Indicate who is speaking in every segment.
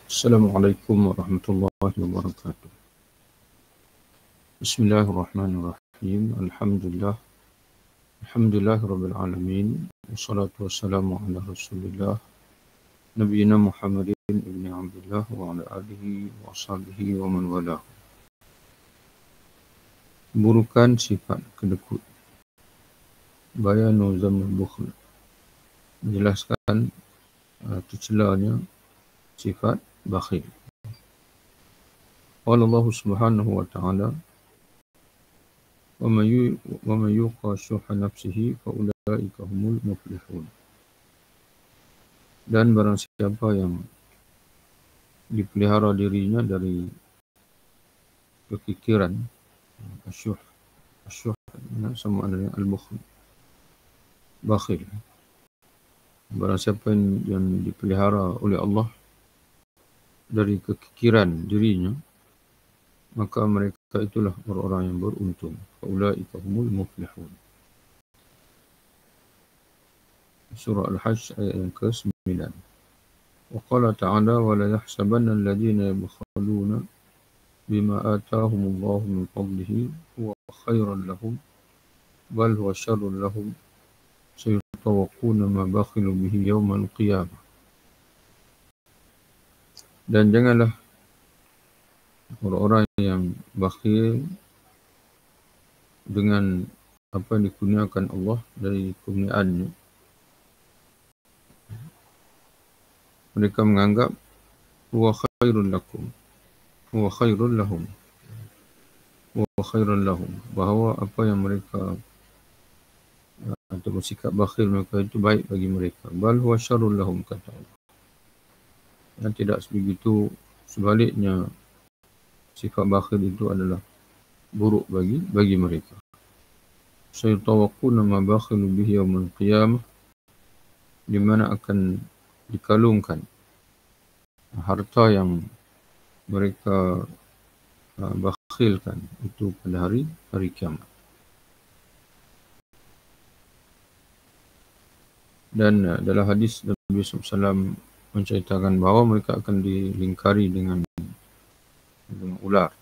Speaker 1: Assalamualaikum warahmatullahi wabarakatuh. Bismillahirrahmanirrahim. Alhamdulillahirabbil alamin. Wassalatu wassalamu ala Rasulillah nabiyina Muhammadin ibni Abdullah wa ala alihi wa sahbihi wa man walah. Burukan sifat kedekut. Bayanu zamul bukhl. Menjelaskan tercelanya sifat bakhil. Qala Allah Subhanahu wa ta'ala wa man yuqa syuha nafsihi fa ulaika humul muflihun. Dan barang siapa yang dipelihara dirinya dari kekikiran, asyuh sama dengan al-bukhl, bakhil. Barang siapa yang dipelihara oleh Allah dari kekikiran dirinya, maka mereka itulah orang-orang yang beruntung. Faulaika humul muflihun. Surah Al-Hajj ayat yang ke-9. Wa qala ta'ala wa la yahsabanna alladhina yabkhaluna bima atahumullahu min fadlihi huwa khairan lahum bal huwa syarrun lahum sayutawaquna ma bakhilu bihi yawmal qiyamah. Dan janganlah orang-orang yang bakhil dengan apa yang dikurniakan Allah dari kurniaannya. Mereka menganggap huwa khairun lakum, huwa khairun lahum, huwa khairun lahum, bahawa apa yang mereka atau bersikap bakhil mereka itu baik bagi mereka. Bal huwa syarrun lahum, kata Allah. Dan tidak sebegitu, sebaliknya sifat bakhil itu adalah buruk bagi mereka. Sayutawaquna ma bakhilu bihi yawmal qiyamah, di mana akan dikalungkan harta yang mereka bakhilkan itu pada hari kiamat. Dan dalam hadis Nabi SAW menceritakan bahawa mereka akan dilingkari dengan ular.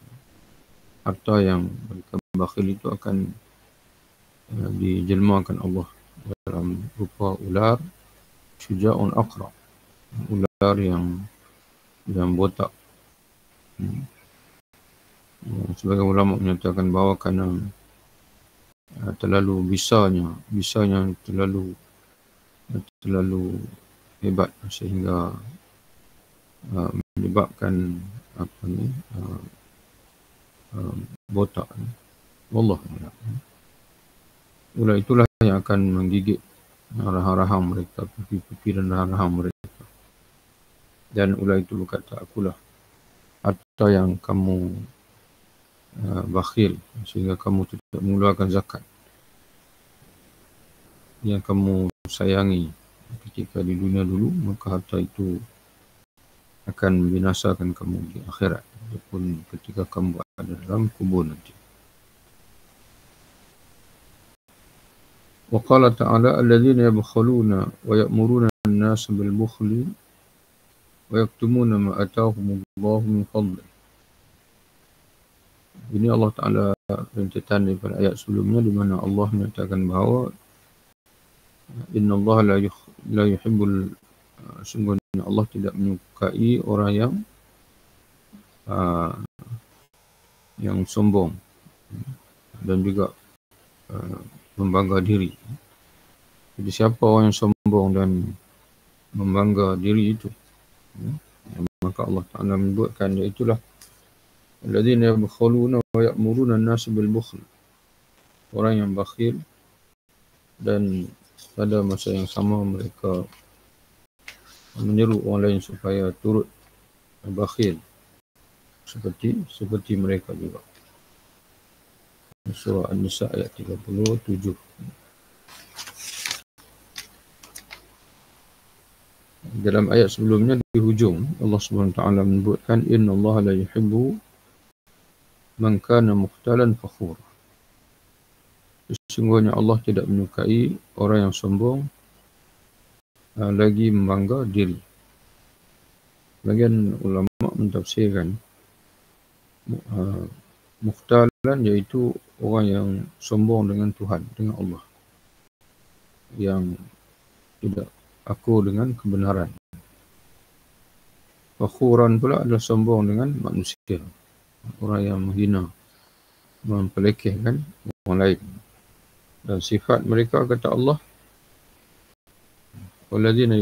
Speaker 1: Harta yang mereka bakhil itu akan dijelmakan Allah dalam rupa ular syuja'un aqra, ular yang botak. Sebagai ulama menyatakan bahawa kerana terlalu bisanya terlalu hebat sehingga menyebabkan botak. Wallahu a'lam. Ular itulah yang akan menggigit rahang-rahang mereka, pipi-pipi dan rahang-rahang mereka. Dan ular itu berkata, akulah harta yang kamu bakhil sehingga kamu tidak mengeluarkan zakat, yang kamu sayangi ketika di dunia dulu, maka harta itu akan membinasakan kamu di akhirat ataupun ketika kamu ada dalam kubur nanti. Wa qala ta'ala alladhina yabkhaluna wa ya'muruna an-nasa bil bukhli wa yaktumuna ma atahumullahu min fadlihi. Ini Allah Ta'ala rentetan daripada ayat sebelumnya, di mana Allah menyatakan bahawa inna Allah la yuhibbul, sungguhnya Allah tidak menyukai orang yang sombong dan juga membangga diri. Jadi siapa orang yang sombong dan membangga diri itu, maka Allah Ta'ala menyebutkan iaitulah alladzina yabkhaluna wa ya'muruna an-nasa bil bukhl, orang yang bakhil dan pada masa yang sama mereka menyeru orang lain supaya turut bakhil seperti mereka juga. Surah An-Nisa ayat 37. Dalam ayat sebelumnya di hujung Allah Subhanahu wa taala menyebutkan innallaha la yuhibbu man kana mukhtalan fakhura. Sesungguhnya Allah tidak menyukai orang yang sombong lagi membangga diri. Sebagian ulama mentafsirkan mukhtalan iaitu orang yang sombong dengan Tuhan, dengan Allah, yang tidak akur dengan kebenaran. Fakhuran pula adalah sombong dengan manusia, orang yang menghina, mempelekehkan orang lain. Dan sifat mereka, kata Allah, walladzina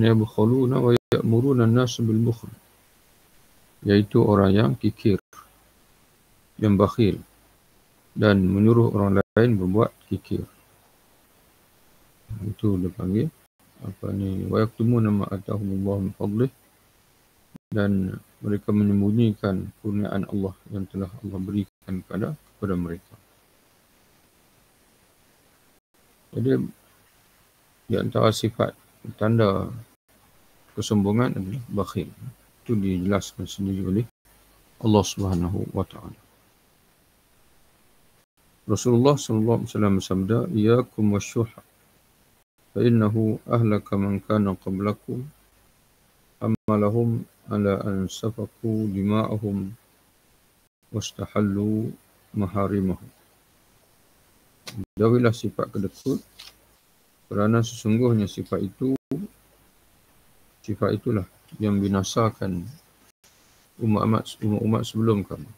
Speaker 1: yabkhuluna wa ya'muruna an-nas bil bukhl, iaitu orang yang kikir, yang bakhil, dan menyuruh orang lain berbuat kikir. Itu dipanggil wa yaktumuna ma atahumullahu min fadlih, dan mereka menyembunyikan kurniaan Allah yang telah Allah berikan kepada mereka. Jadi di antara sifat tanda kesombongan adalah bakhil. Itu dijelaskan sendiri oleh Allah Subhanahu wa taala. Rasulullah sallallahu alaihi wasallam bersabda, "Iyyakum wasyuha, fa innahu ahlaka man kana qablakum, amalahum ala an safaku dima'ahum wastahallu maharimahum." Jauhilah sifat kedekut, kerana sesungguhnya sifat itulah yang binasakan umat sebelum kamu.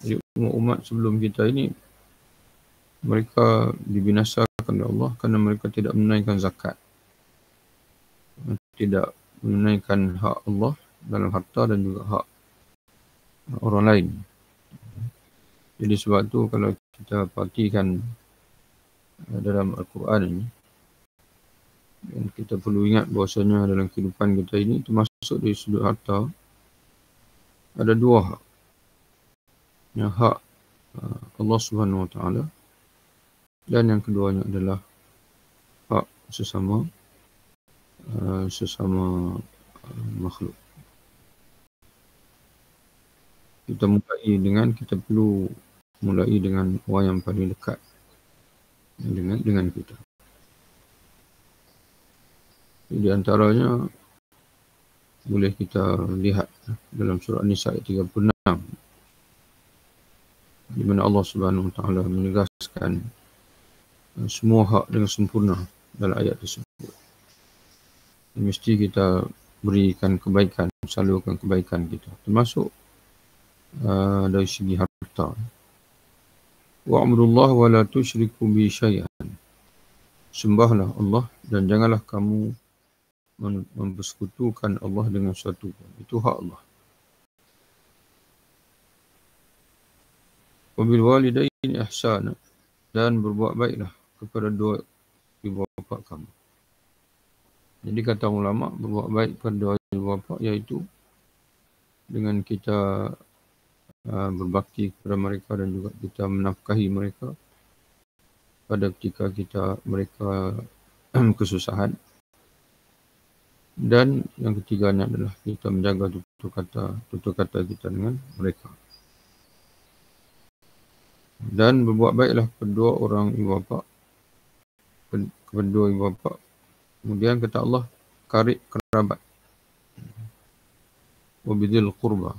Speaker 1: Jadi umat sebelum kita ini, mereka dibinasakan oleh Allah kerana mereka tidak menunaikan zakat, tidak menunaikan hak Allah dalam harta dan juga hak orang lain. Jadi sebab tu kalau kita perhatikan dalam Al-Quran ini, dan kita perlu ingat bahawasanya dalam kehidupan kita ini, termasuk dari sudut harta, ada dua hak. Yang hak Allah Subhanahu wa taala, dan yang keduanya adalah hak sesama makhluk. Kita perlu mulai dengan orang yang paling dekat dengan kita. Di antaranya boleh kita lihat dalam surah An-Nisa ayat 36, di mana Allah Subhanahu wa taala menegaskan semua hak dengan sempurna dalam ayat tersebut. Mesti kita berikan kebaikan, salurkan kebaikan kita, termasuk dari segi harta. Wa'budullaha wa la tusyriku bi syai'an. Sembahlah Allah dan janganlah kamu mempersekutukan Allah dengan sesuatu pun. Itu hak Allah. Wa bil walidaini ihsana, dan berbuat baiklah kepada dua ibu bapa kamu. Jadi kata ulama, berbuat baik kepada dua ibu bapa iaitu dengan kita berbakti kepada mereka dan juga kita menafkahi mereka pada ketika mereka kesusahan. Dan yang ketiganya adalah kita menjaga tutur kata kita dengan mereka. Dan berbuat baiklah kepada orang ibu bapa, kepada dua ibu bapa. Kemudian kata Allah, karib kerabat, wabidil qurba,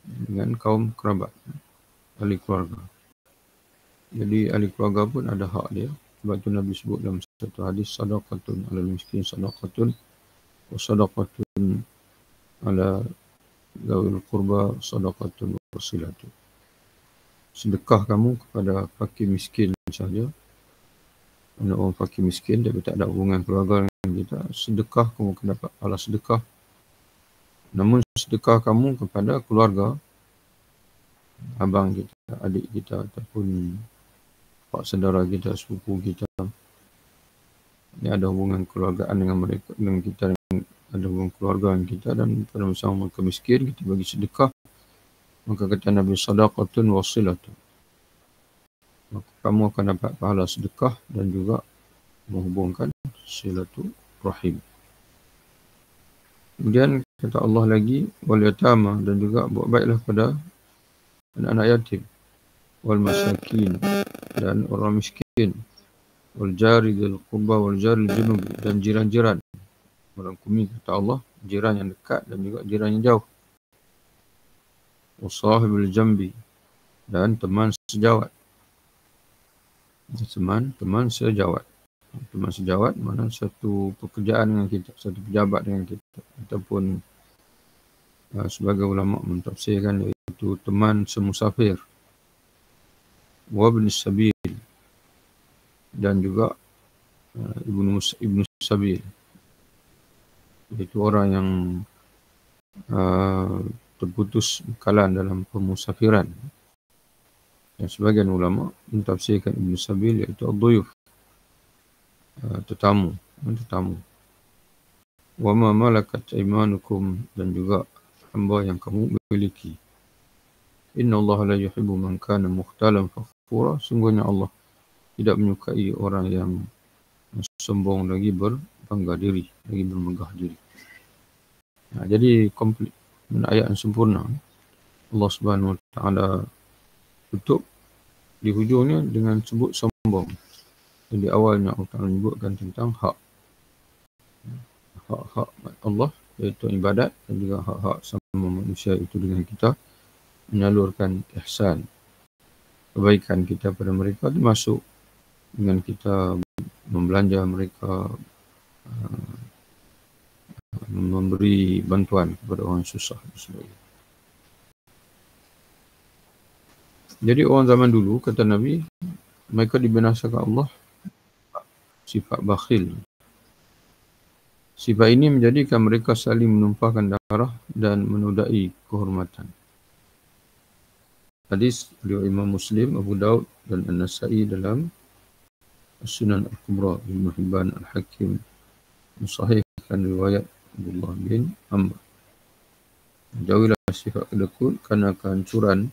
Speaker 1: dengan kaum kerabat, ahli keluarga. Jadi ahli keluarga pun ada hak dia. Sebab tu Nabi sebut dalam satu hadis, sadaqatun alal miskin sadaqatun wa sadaqatun ala zawil qurba sadaqatun wasilatun. Sedekah kamu kepada fakir miskin saja, orang fakir miskin tapi tak ada hubungan keluarga dengan kita, sedekah kamu akan dapat pahala sedekah. Namun sedekah kamu kepada keluarga, abang kita, adik kita, ataupun pak saudara kita, sepupu kita, yang ada hubungan keluargaan dengan mereka, dengan kita, ada hubungan keluarga dengan kita, dan pada masa mereka miskin, kita bagi sedekah, maka kata Nabi, sadaqatun wasilatun, maka kamu akan dapat pahala sedekah dan juga menghubungkan silaturahim. Kemudian kata Allah lagi, wal yatama, dan juga buat baiklah pada anak-anak yatim, wal masakin, dan orang miskin, wal jari dzil qurba wal jari junubi, dan jiran-jiran merangkumi kata Allah, jiran yang dekat dan juga jiran yang jauh. Wasahibul jambi, dan teman sejawat. Teman sejawat. Teman sejawat mana satu pekerjaan dengan kita, satu pejabat dengan kita, ataupun sebagai ulama mentafsirkan iaitu teman semusafir. Wa ibn sabil, dan juga ibnu sabil, iaitu orang yang terputus bekalan dalam pemusafiran. Yang sebagian ulama mentafsirkan ibnu sabil iaitu ad-duyuf, tetamu. Wa ma malakat aymanukum, dan juga hamba yang kamu miliki. Inna Allah la yuhibbu man kana mukhtalan fakhura, sungguhnya Allah tidak menyukai orang yang sombong lagi berbangga diri, lagi bermegah diri. Jadi komplit, ayat yang sempurna. Allah Subhanahu Wa Taala tutup di hujungnya dengan sebut sombong. Di awalnya Allah Taala menyebutkan tentang hak Allah, iaitu ibadat, dan juga hak-hak sama manusia itu dengan kita menyalurkan ihsan, kebaikan kita pada mereka, termasuk dengan kita membelanja mereka, memberi bantuan kepada orang susah dan sebagainya. Jadi orang zaman dulu, kata Nabi, mereka dibinasakan Allah sifat bakhil. Sifat ini menjadikan mereka saling menumpahkan darah dan menodai kehormatan. Hadis riwayat Imam Muslim, Abu Daud dan An-Nasa'i dalam Sunan Al-Kubra, Ibn Hibban, Al-Hakim mensahihkan riwayat Abdullah bin Amr. Jauhilah sifat kedekut, kerana kehancuran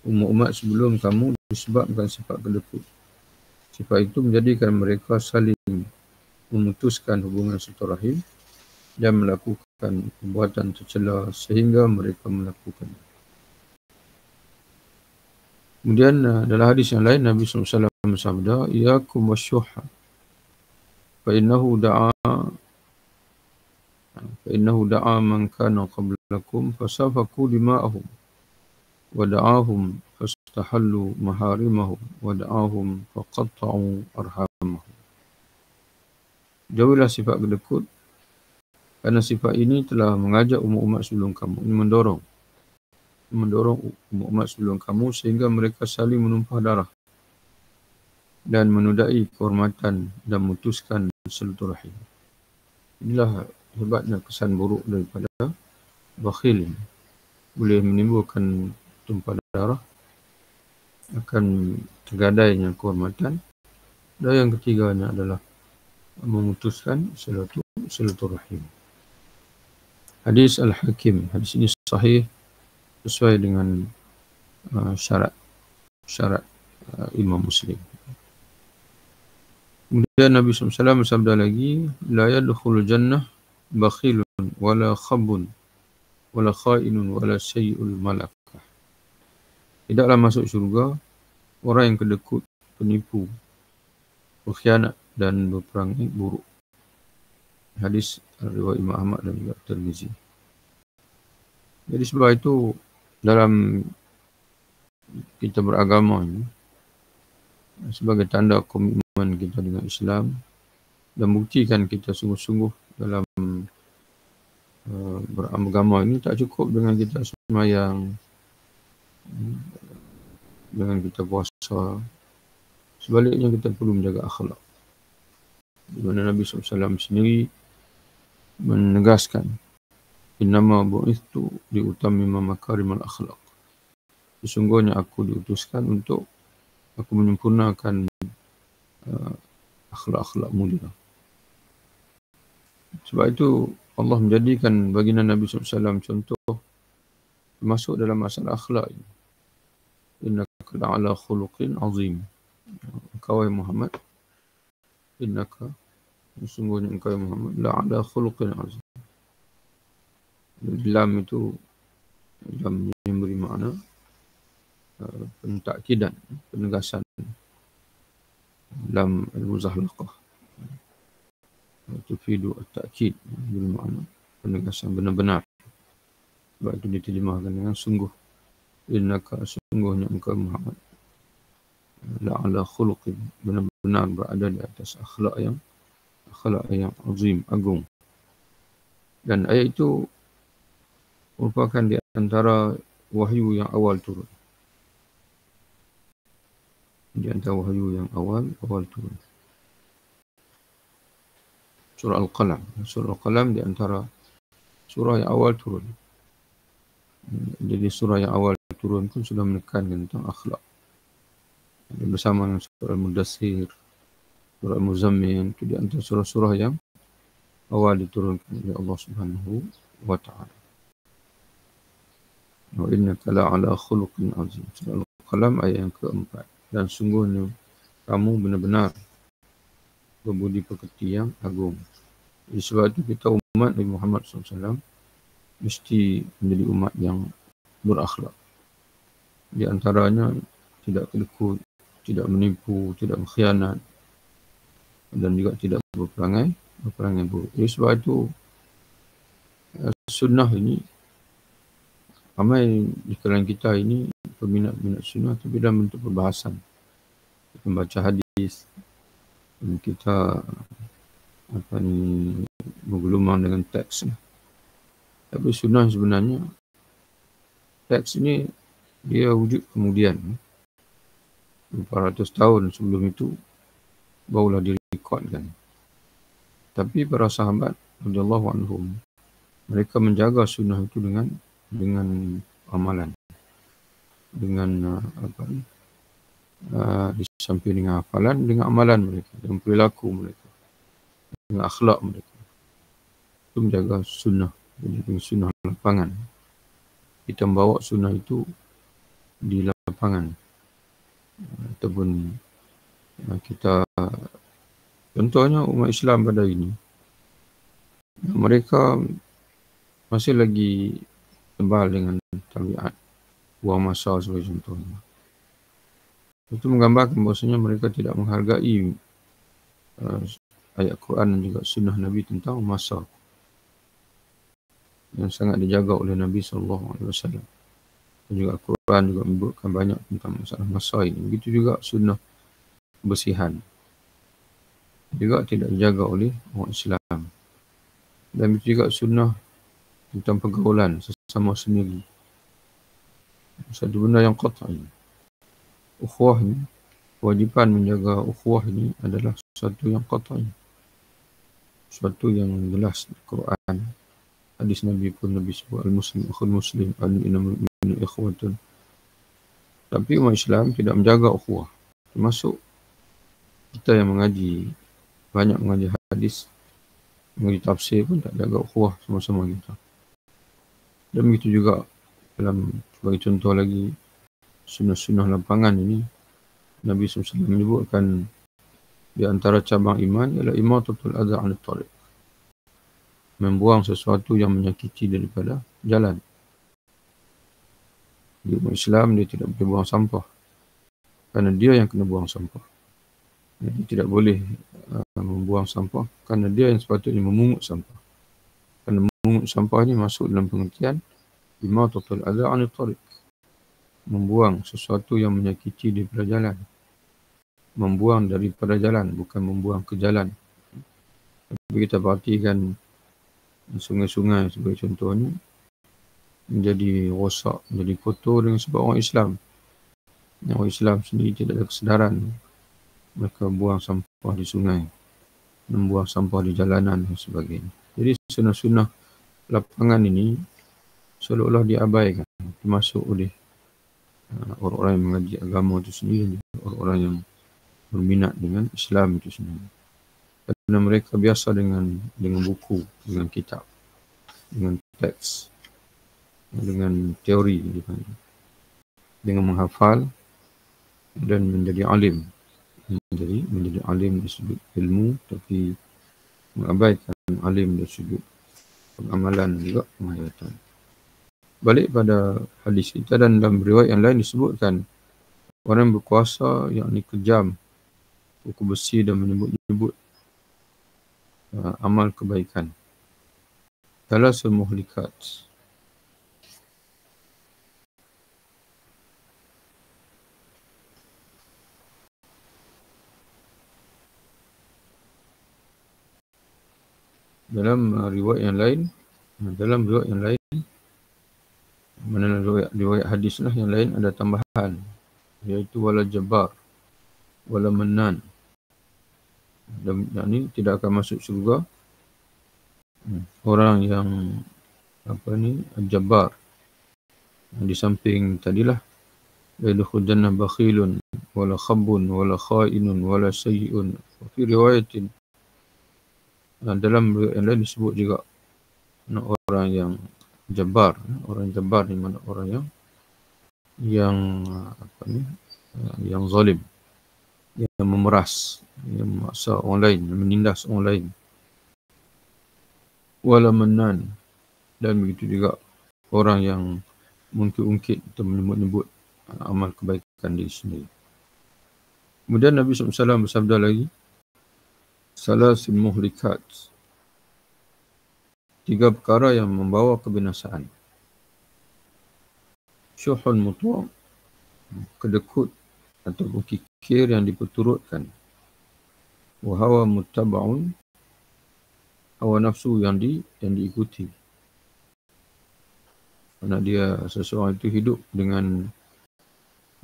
Speaker 1: umat-umat sebelum kamu disebabkan sifat kedekut. Sifat itu menjadikan mereka saling memutuskan hubungan silaturahim dan melakukan perbuatan tercela sehingga mereka melakukannya. Kemudian dalam hadis yang lain, Nabi SAW bersabda, "Iyakum wasyuhha, fa innahu da'a man kana qablakum fasafaku dima'ahum wa da'ahum fastahallu maharimahum wa da'ahum faqatta'u arhamahum." Jauhilah sifat kedekut, kerana sifat ini telah mengajak umat-umat sebelum kamu. Ini mendorong umat sebelum kamu sehingga mereka saling menumpah darah dan menodai kehormatan dan memutuskan silaturahim. Inilah hebatnya kesan buruk daripada bakhil ini. Boleh menimbulkan tumpah darah, akan tergadainya kehormatan, dan yang ketiganya adalah memutuskan silaturahim. Hadis Al-Hakim, hadis ini sahih sesuai dengan syarat Imam Muslim. Kemudian Nabi SAW bersabda lagi, "La yadkhulul jannah bakhilun wala khabun wala khainun wala sayyul malakah." Tidaklah masuk syurga orang yang kedekut, penipu, berkhianat dan berperangai buruk. Hadis riwayat Imam Ahmad dan juga Tirmizi. Jadi sebab itu dalam kita beragama ini, sebagai tanda komitmen kita dengan Islam dan buktikan kita sungguh-sungguh dalam beragama ini, tak cukup dengan kita sembahyang, dengan kita puasa. Sebaliknya kita perlu menjaga akhlak. Di mana Nabi SAW sendiri menegaskan, "Innama bu'ithtu liutammima makarimal akhlak." Sesungguhnya aku diutuskan untuk aku menyempurnakan akhlak-akhlak mulia. Sebab itu Allah menjadikan baginda Nabi SAW contoh termasuk dalam masalah akhlak ini. Innaka la'ala khuluqin azim. Engkau wahai Muhammad, innaka, sesungguhnya engkau wahai Muhammad, la'ala khuluqin azim. Lam itu lam yang beri makna pentakkidan, penegasan, lam al-muzahlaqah. tufidu at-ta'kid, bermakna penegasan benar-benar. Sebab itu diterjemahkan dengan sungguh. Innaka, sungguhnya engkau Muhammad, la'ala khuluqin, benar-benar berada di atas akhlak yang azim, agung. Dan ayat itu merupakan di antara wahyu yang awal turun. Di antara wahyu yang awal turun. Surah Al-Qalam. Surah Al-Qalam di antara surah yang awal turun. Jadi surah yang awal turun pun sudah menekankan tentang akhlak. Bersama dengan surah Al-Mudaththir, surah Al-Muzammil, itu di antara surah-surah yang awal diturunkan oleh Allah Subhanahu wa ta'ala. Wa innaka la'ala khuluqin azim. Surah Al-Qalam ayat yang keempat. Dan sungguhnya kamu benar-benar berbudi pekerti yang agung. Jadi sebab itu kita umat Nabi Muhammad SAW mesti menjadi umat yang berakhlak. Di antaranya tidak kedekut, tidak menipu, tidak mengkhianat, dan juga tidak berperangai buruk. Jadi sebab itu sunnah ini, ramai di kalangan kita ini peminat sunnah tapi dalam bentuk perbahasan. Kita membaca hadis, dan kita bergelumang dengan teks. Tapi sunnah sebenarnya, teks ini dia wujud kemudian. 400 tahun sebelum itu barulah direkodkan. Tapi para sahabat radhiyallahu anhum, mereka menjaga sunnah itu dengan amalan, dengan disamping dengan hafalan, dengan amalan mereka, dengan perilaku mereka, dengan akhlak mereka. Itu menjaga sunnah. Jadi dengan sunnah lapangan, kita membawa sunnah itu di lapangan. Ataupun kita, contohnya umat Islam pada ini, mereka masih lagi tebal dengan tabiat buang masa sebagai contohnya. Itu menggambarkan bahawasanya mereka tidak menghargai ayat Quran dan juga sunnah Nabi tentang masa yang sangat dijaga oleh Nabi SAW. Dan juga Al-Quran juga menyebutkan banyak tentang masalah masa ini. Begitu juga sunnah kebersihan juga tidak dijaga oleh orang Islam. Dan begitu juga sunnah tentang pergaulan sesama sendiri. Satu benda yang qat'i. Ukhuwah ini, kewajipan menjaga ukhuwah ini adalah sesuatu yang qat'i. Sesuatu yang jelas di Quran. Hadis Nabi pun Nabi sebut al-muslim akhul muslim al-innamal mu'minu ikhwatun. Tapi umat Islam tidak menjaga ukhuwah. Termasuk kita yang mengaji, banyak mengaji hadis, mengaji tafsir pun tak jaga ukhuwah sama-sama kita. Dan begitu juga dalam, sebagai contoh lagi, sunnah-sunnah lapangan ini, Nabi SAW menyebutkan di antara cabang iman ialah imatatul adha 'anil tariq, membuang sesuatu yang menyakiti daripada jalan. Di umat Islam dia tidak boleh buang sampah, kerana dia yang kena buang sampah. Jadi tidak boleh membuang sampah kerana dia yang sepatutnya memungut sampah. Kerana memungut sampah ini masuk dalam pengertian imatatul adha 'anil tariq, membuang sesuatu yang menyakiti daripada jalan. Membuang daripada jalan, bukan membuang ke jalan. Tapi kita perhatikan sungai-sungai sebagai contohnya menjadi rosak, menjadi kotor dengan sebab orang Islam. Orang Islam sendiri tidak ada kesedaran. Mereka buang sampah di sungai, membuang sampah di jalanan dan sebagainya. Jadi sunnah-sunnah lapangan ini seolah-olah diabaikan, termasuk oleh orang-orang yang mengaji agama itu sendiri, orang-orang yang berminat dengan Islam itu sendiri. Kerana mereka biasa dengan buku, dengan kitab, dengan teks, dengan teori, dengan menghafal dan menjadi alim. Menjadi alim dari sudut ilmu, tapi mengabaikan alim dari sudut pengamalan juga penghayatan. Balik pada hadis kita, dan dalam riwayat yang lain disebutkan orang yang berkuasa, yakni kejam, buku besi dan menyebut-nyebut amal kebaikan. Thalathul muhlikat. Dalam riwayat yang lain, mana riwayat hadis lah yang lain ada tambahan, iaitu wala jabbar, wala mannan. Dan ini tidak akan masuk syurga orang yang jabbar. Di samping tadilah la yadkhul jannah bakhilun wala khabbun wala khainun wala sayyi'un. Fi riwayatin, dalam riwayat yang lain disebut juga orang yang jabbar. Orang jabbar ni mana orang yang zalim, yang memeras, yang memaksa orang lain, yang menindas orang lain. Wala mannan, dan begitu juga orang yang mungkit-ungkit atau menyebut-nyebut amal kebaikan diri sendiri. Kemudian Nabi SAW bersabda lagi, salasul muhlikat, 3 perkara yang membawa kebinasaan. Syuhun mutu', kedekut atau kikir yang diperturutkan. Wa hawa muttaba'un, hawa nafsu yang diikuti. Kerana dia, seseorang itu hidup dengan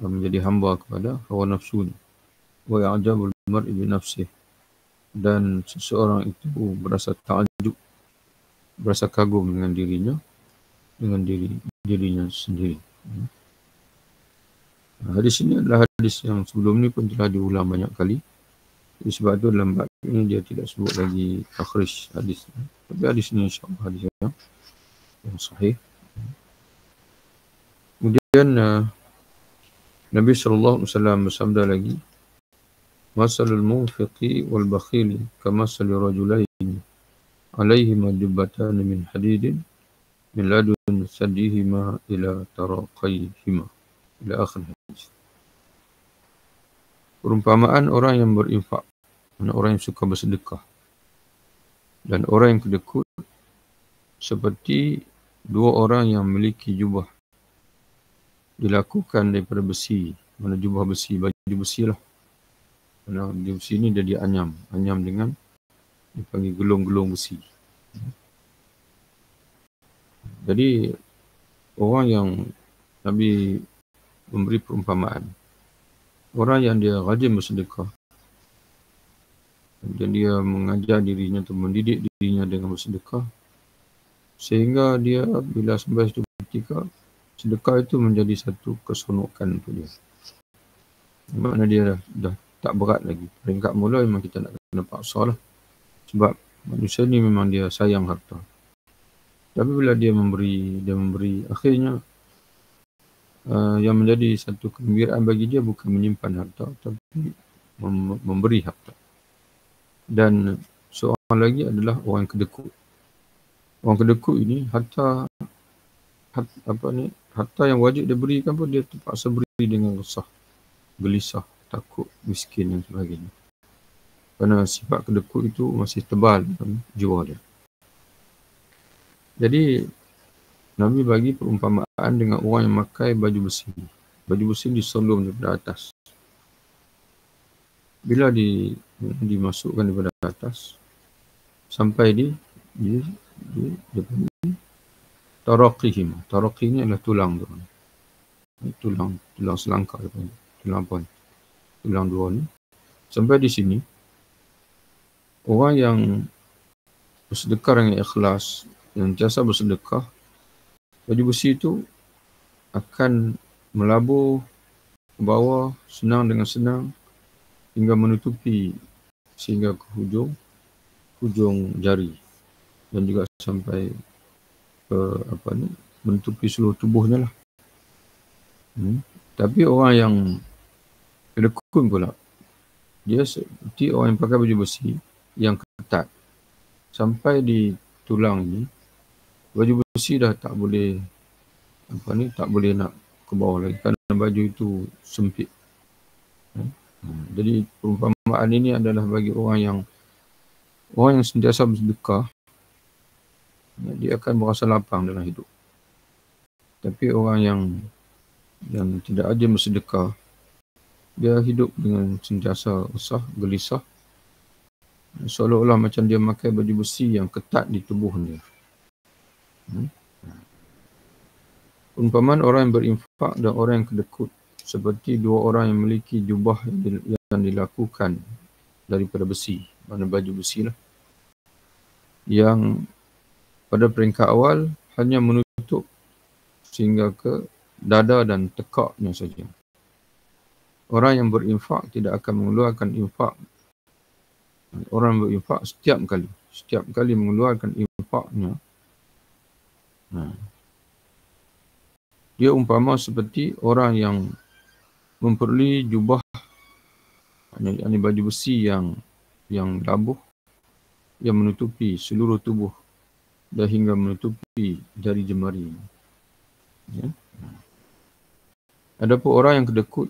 Speaker 1: menjadi hamba kepada hawa nafsu. Wa ya'jabul mar'i bi nafsih, dan seseorang itu berasa ta'ajub, berasa kagum dengan dirinya, dengan dirinya sendiri. Hadis ini adalah hadis yang sebelum ni pun telah diulang banyak kali. Sebab itu dalam bab ini dia tidak sebut lagi takhrij hadis. Tapi hadis ini insya-Allah hadis yang sahih. Kemudian Nabi sallallahu alaihi wasallam bersabda lagi, masalul munfiqi wal bakhili kamathali rajulaini alaihima jubbatan min hadidin min ladun sadihima ila taraqayhima ila akhir hadis. Perumpamaan orang yang berinfak, orang yang suka bersedekah, dan orang yang kedekut seperti 2 orang yang memiliki jubah dilakukan daripada besi. Mana jubah besi, baju besi lah. Mana baju besi ni dia dianyam dengan dipanggil gelung-gelung besi. Jadi orang yang Nabi memberi perumpamaan, orang yang dia rajin bersedekah dan dia mengajar dirinya atau mendidik dirinya dengan bersedekah, sehingga dia bila sampai satu ketika sedekah itu menjadi satu keseronokan untuk dia. Maknanya dia dah tak berat lagi. Peringkat mula memang kita nak kena paksa lah. Sebab manusia ni memang dia sayang harta. Tapi bila dia memberi, akhirnya yang menjadi satu kegembiraan bagi dia bukan menyimpan harta, tapi memberi harta. Dan seorang lagi adalah orang kedekut. Orang kedekut ini harta yang wajib dia berikan pun dia terpaksa beri dengan resah, gelisah, takut, miskin dan sebagainya. Kerana sifat kedekut itu masih tebal dalam jiwa dia. Jadi Nabi bagi perumpamaan dengan orang yang memakai baju besi. Baju besi diselum daripada atas. Bila dimasukkan daripada atas sampai di taraqihim. Taraqih ni adalah tulang tu. Tulang selangkar tu. Tulang 2 ni. Sampai di sini orang yang bersedekah dengan ikhlas, yang jasa bersedekah, baju besi itu akan melabur ke bawah dengan senang hingga menutupi sehingga ke hujung jari dan juga sampai ke menutupi seluruh tubuhnya lah. Tapi orang yang kedekut pula, dia seperti orang yang pakai baju besi yang ketat. Sampai di tulang ini, baju besi dah tak boleh nak ke bawah lagi kerana baju itu sempit. Jadi perumpamaan ini adalah bagi orang yang Orang yang sentiasa bersedekah, dia akan merasa lapang dalam hidup. Tapi orang yang tidak ada bersedekah, dia hidup dengan sentiasa resah, gelisah, seolah-olah macam dia memakai baju besi yang ketat di tubuh dia. Umpamaan orang yang berinfak dan orang yang kedekut, seperti dua orang yang memiliki jubah yang dilakukan daripada besi, mana baju besi lah, yang pada peringkat awal hanya menutup sehingga ke dada dan tekaknya saja. Orang yang berinfak tidak akan mengeluarkan infak. Orang yang berinfak setiap kali mengeluarkan infaknya, dia umpama seperti orang yang memperoleh jubah, ini baju besi yang labuh, yang menutupi seluruh tubuh dan hingga menutupi jari jemari. Ya. Adapun orang yang kedekut,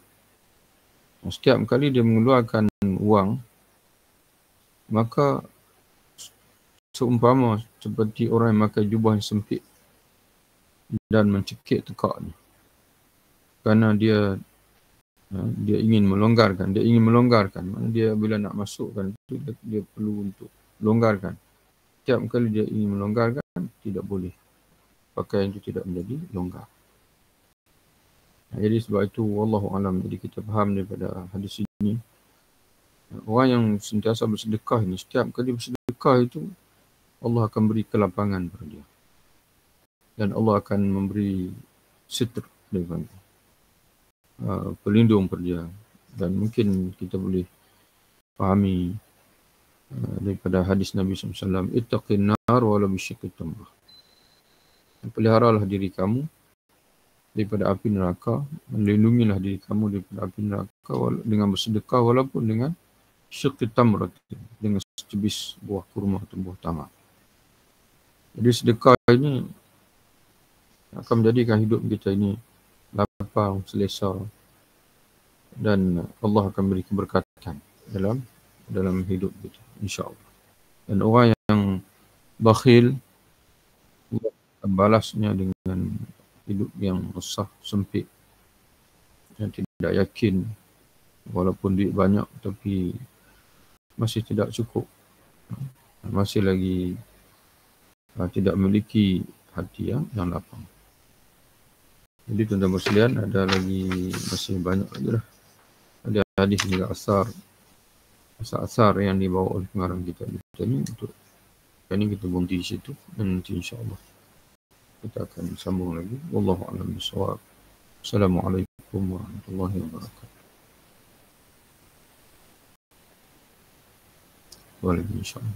Speaker 1: setiap kali dia mengeluarkan wang, maka seumpama seperti orang yang memakai jubah yang sempit dan mencekik tekaknya. Kerana dia ingin melonggarkan. Maksudnya dia bila nak masukkan itu, dia perlu untuk longgarkan. Setiap kali dia ingin melonggarkan, tidak boleh. Pakaian itu tidak menjadi longgar. Jadi sebab itu, wallahu alam, jadi kita faham daripada hadis ini, orang yang sentiasa bersedekah ini, setiap kali bersedekah itu, Allah akan beri kelapangan kepada dia. Dan Allah akan memberi sitr daripada pelindung kepada dia. Dan mungkin kita boleh fahami daripada hadis Nabi SAW, ittaqin nar wala bisyiqqit tamrah. Peliharalah diri kamu daripada api neraka, melindungilah diri kamu daripada api neraka dengan bersedekah walaupun dengan syiqqit tamrah, dengan secebis buah kurma atau buah tamar. Jadi sedekah ini akan menjadikan hidup kita ini lapang, selesa, dan Allah akan beri keberkatan dalam hidup kita, insya-Allah. Dan orang yang bakhil, Allah akan balasnya dengan hidup yang resah, sempit, yang tidak yakin, walaupun duit banyak tapi masih tidak cukup, masih lagi tidak memiliki hati yang lapang. Jadi tuan-tuan sekalian, ada lagi, masih banyak lagi lah. Ada hadis juga asar yang dibawa oleh pengarang kita ini. Untuk ini kita berhenti di situ, dan nanti insya-Allah kita akan sambung lagi. Wallahu a'lam bishawab. Assalamualaikum warahmatullahi wabarakatuh. Waalaikumsalam.